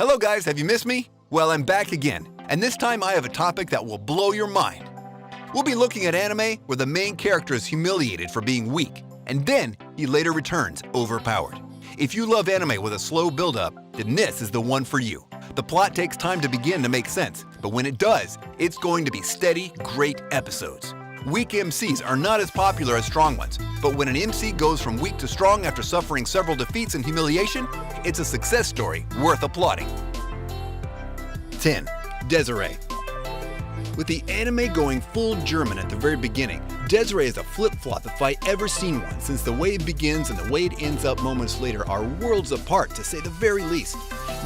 Hello guys, have you missed me? Well, I'm back again, and this time I have a topic that will blow your mind. We'll be looking at anime where the main character is humiliated for being weak, and then he later returns overpowered. If you love anime with a slow build-up, then this is the one for you. The plot takes time to begin to make sense, but when it does, it's going to be steady, great episodes. Weak MCs are not as popular as strong ones, but when an MC goes from weak to strong after suffering several defeats and humiliation, it's a success story worth applauding. 10. Desiree. With the anime going full German at the very beginning, Desiree is a flip-flop if I ever seen one, since the way it begins and the way it ends up moments later are worlds apart, to say the very least.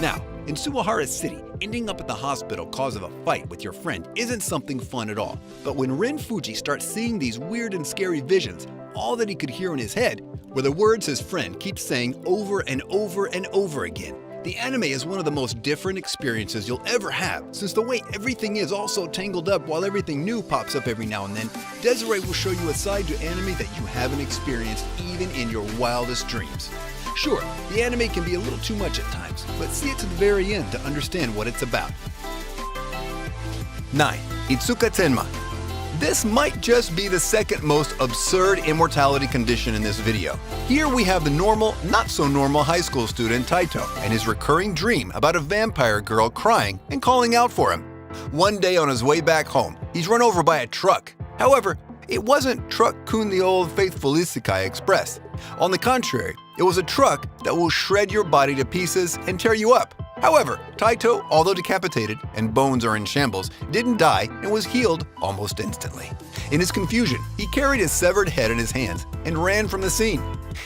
Now, in Suwahara City, ending up at the hospital cause of a fight with your friend isn't something fun at all. But when Ren Fuji starts seeing these weird and scary visions, all that he could hear in his head were the words his friend keeps saying over and over and over again. The anime is one of the most different experiences you'll ever have, since the way everything is all so tangled up while everything new pops up every now and then. Desiree will show you a side to anime that you haven't experienced even in your wildest dreams. Sure, the anime can be a little too much at times, but see it to the very end to understand what it's about. 9. Itsuka Tenma. This might just be the second most absurd immortality condition in this video. Here we have the normal, not so normal high school student Taito and his recurring dream about a vampire girl crying and calling out for him. One day on his way back home, he's run over by a truck. However, it wasn't Truck-kun the old faithful Isekai Express. On the contrary, it was a truck that will shred your body to pieces and tear you up. However, Taito, although decapitated and bones are in shambles, didn't die and was healed almost instantly. In his confusion, he carried his severed head in his hands and ran from the scene.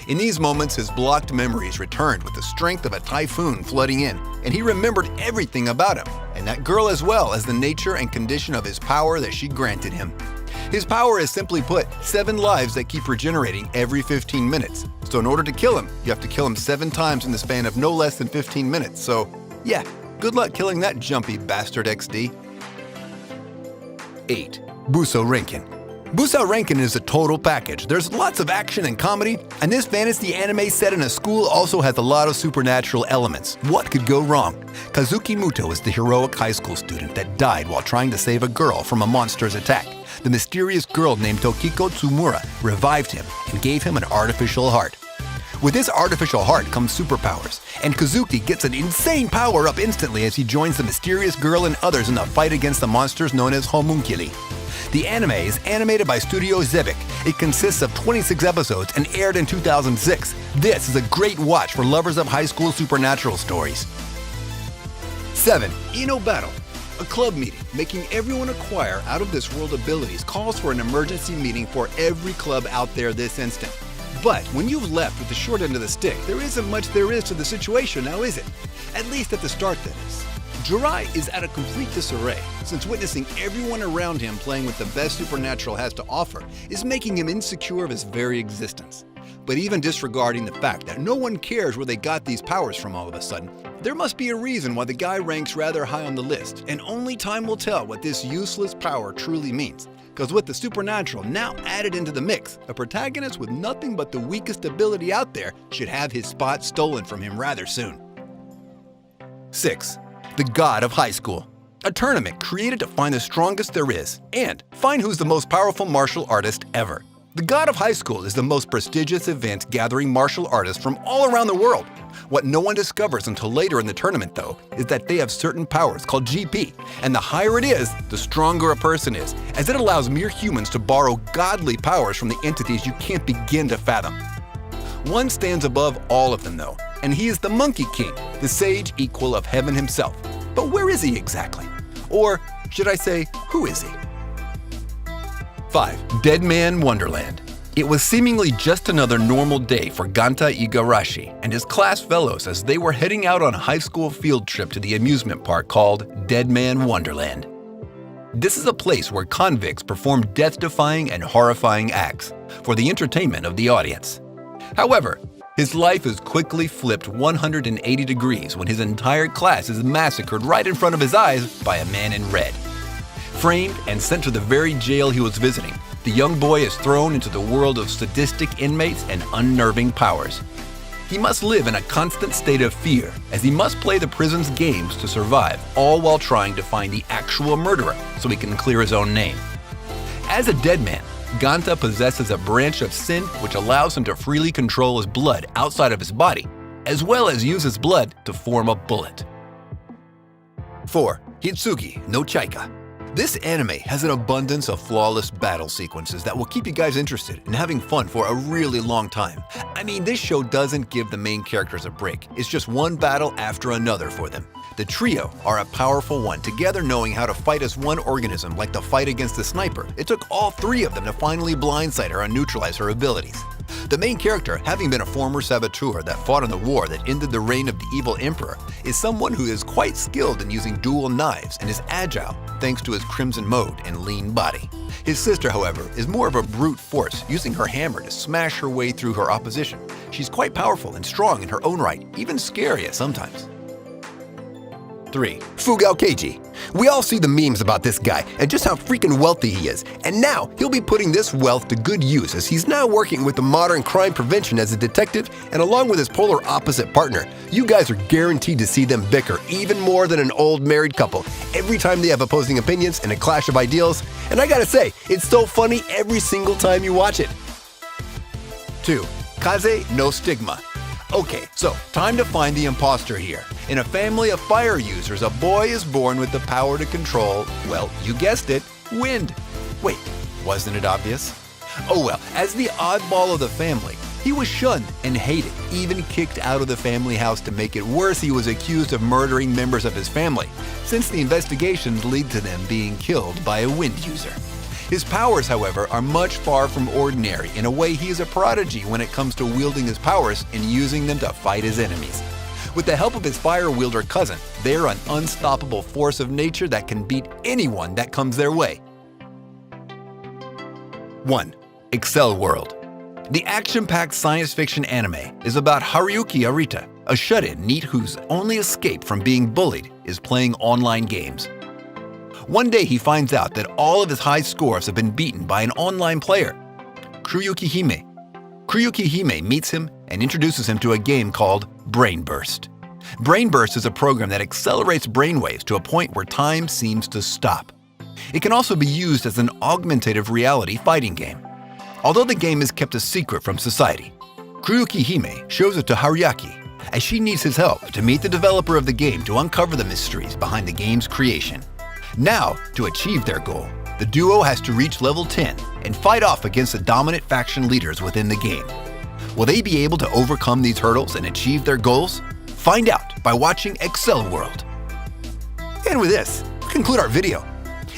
In these moments, his blocked memories returned with the strength of a typhoon flooding in, and he remembered everything about him, and that girl as well as the nature and condition of his power that she granted him. His power is, simply put, 7 lives that keep regenerating every 15 minutes. So in order to kill him, you have to kill him 7 times in the span of no less than 15 minutes. So yeah, good luck killing that jumpy bastard XD. 8. Busou Renkin. Busou Renkin is a total package. There's lots of action and comedy, and this fantasy anime set in a school also has a lot of supernatural elements. What could go wrong? Kazuki Muto is the heroic high school student that died while trying to save a girl from a monster's attack. The mysterious girl named Tokiko Tsumura revived him and gave him an artificial heart. With this artificial heart comes superpowers, and Kazuki gets an insane power-up instantly as he joins the mysterious girl and others in the fight against the monsters known as homunculi. The anime is animated by Studio Zebic. It consists of 26 episodes and aired in 2006. This is a great watch for lovers of high school supernatural stories. 7. Inou-Battle. A club meeting, making everyone acquire out-of-this-world abilities, calls for an emergency meeting for every club out there this instant. But when you've left with the short end of the stick, there isn't much there is to the situation now, is it? At least at the start, that is. Jirai is at a complete disarray, since witnessing everyone around him playing with the best Supernatural has to offer is making him insecure of his very existence. But even disregarding the fact that no one cares where they got these powers from all of a sudden, there must be a reason why the guy ranks rather high on the list, and only time will tell what this useless power truly means. Because with the Supernatural now added into the mix, a protagonist with nothing but the weakest ability out there should have his spot stolen from him rather soon. 6. The God of High School. A tournament created to find the strongest there is, and find who's the most powerful martial artist ever. The God of High School is the most prestigious event gathering martial artists from all around the world. What no one discovers until later in the tournament, though, is that they have certain powers called GP, and the higher it is, the stronger a person is, as it allows mere humans to borrow godly powers from the entities you can't begin to fathom. One stands above all of them, though, and he is the Monkey King, the sage equal of heaven himself. But where is he exactly? Or should I say, who is he? 5. Deadman Wonderland. It was seemingly just another normal day for Ganta Igarashi and his class fellows as they were heading out on a high school field trip to the amusement park called Deadman Wonderland. This is a place where convicts perform death-defying and horrifying acts for the entertainment of the audience. However, his life is quickly flipped 180 degrees when his entire class is massacred right in front of his eyes by a man in red. Framed and sent to the very jail he was visiting, the young boy is thrown into the world of sadistic inmates and unnerving powers. He must live in a constant state of fear, as he must play the prison's games to survive, all while trying to find the actual murderer so he can clear his own name. As a dead man, Ganta possesses a branch of sin which allows him to freely control his blood outside of his body, as well as use his blood to form a bullet. 4. Hitsugi No Chaika. This anime has an abundance of flawless battle sequences that will keep you guys interested and having fun for a really long time. I mean, this show doesn't give the main characters a break. It's just one battle after another for them. The trio are a powerful one, together knowing how to fight as one organism, like the fight against the sniper. It took all 3 of them to finally blindside her and neutralize her abilities. The main character, having been a former saboteur that fought in the war that ended the reign of the evil emperor, is someone who is quite skilled in using dual knives and is agile thanks to his crimson mode and lean body. His sister, however, is more of a brute force, using her hammer to smash her way through her opposition. She's quite powerful and strong in her own right, even scary at sometimes. 3. Fugou Keiji. We all see the memes about this guy and just how freaking wealthy he is, and now he'll be putting this wealth to good use as he's now working with the modern crime prevention as a detective, and along with his polar opposite partner, you guys are guaranteed to see them bicker even more than an old married couple every time they have opposing opinions and a clash of ideals, and I gotta say, it's so funny every single time you watch it. 2. Kaze no Stigma. Okay, so time to find the imposter here. In a family of fire users, a boy is born with the power to control, well, you guessed it, wind. Wait, wasn't it obvious? Oh well, as the oddball of the family, he was shunned and hated, even kicked out of the family house. To make it worse, he was accused of murdering members of his family, since the investigations lead to them being killed by a wind user. His powers, however, are much far from ordinary. In a way, he is a prodigy when it comes to wielding his powers and using them to fight his enemies. With the help of his fire wielder cousin, they are an unstoppable force of nature that can beat anyone that comes their way. 1. Accel World. The action-packed science fiction anime is about Haruyuki Arita, a shut-in NEET whose only escape from being bullied is playing online games. One day he finds out that all of his high scores have been beaten by an online player, Kuruyuki Hime. Kuruyuki Hime meets him and introduces him to a game called Brain Burst. Brain Burst is a program that accelerates brainwaves to a point where time seems to stop. It can also be used as an augmentative reality fighting game. Although the game is kept a secret from society, Kuruyuki Hime shows it to Haruyuki, as she needs his help to meet the developer of the game to uncover the mysteries behind the game's creation. Now, to achieve their goal, the duo has to reach level 10 and fight off against the dominant faction leaders within the game. Will they be able to overcome these hurdles and achieve their goals? Find out by watching Accel World. And with this, we conclude our video.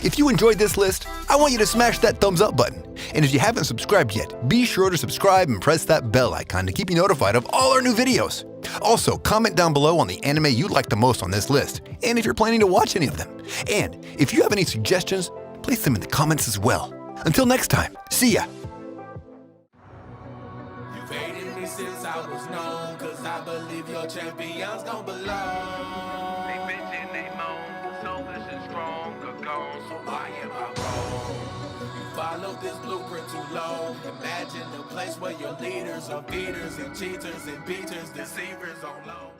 If you enjoyed this list, I want you to smash that thumbs up button. And if you haven't subscribed yet, be sure to subscribe and press that bell icon to keep you notified of all our new videos. Also, comment down below on the anime you like the most on this list, and if you're planning to watch any of them. And if you have any suggestions, place them in the comments as well. Until next time, see ya! You've hated me since I was known, 'cause I believe your champions don't belong. They bitch and they moan, selfish and strong, are gone, so why am I wrong? You followed this blueprint too long. Imagine a place where your leaders are beaters and cheaters and beaters, deceivers on loan.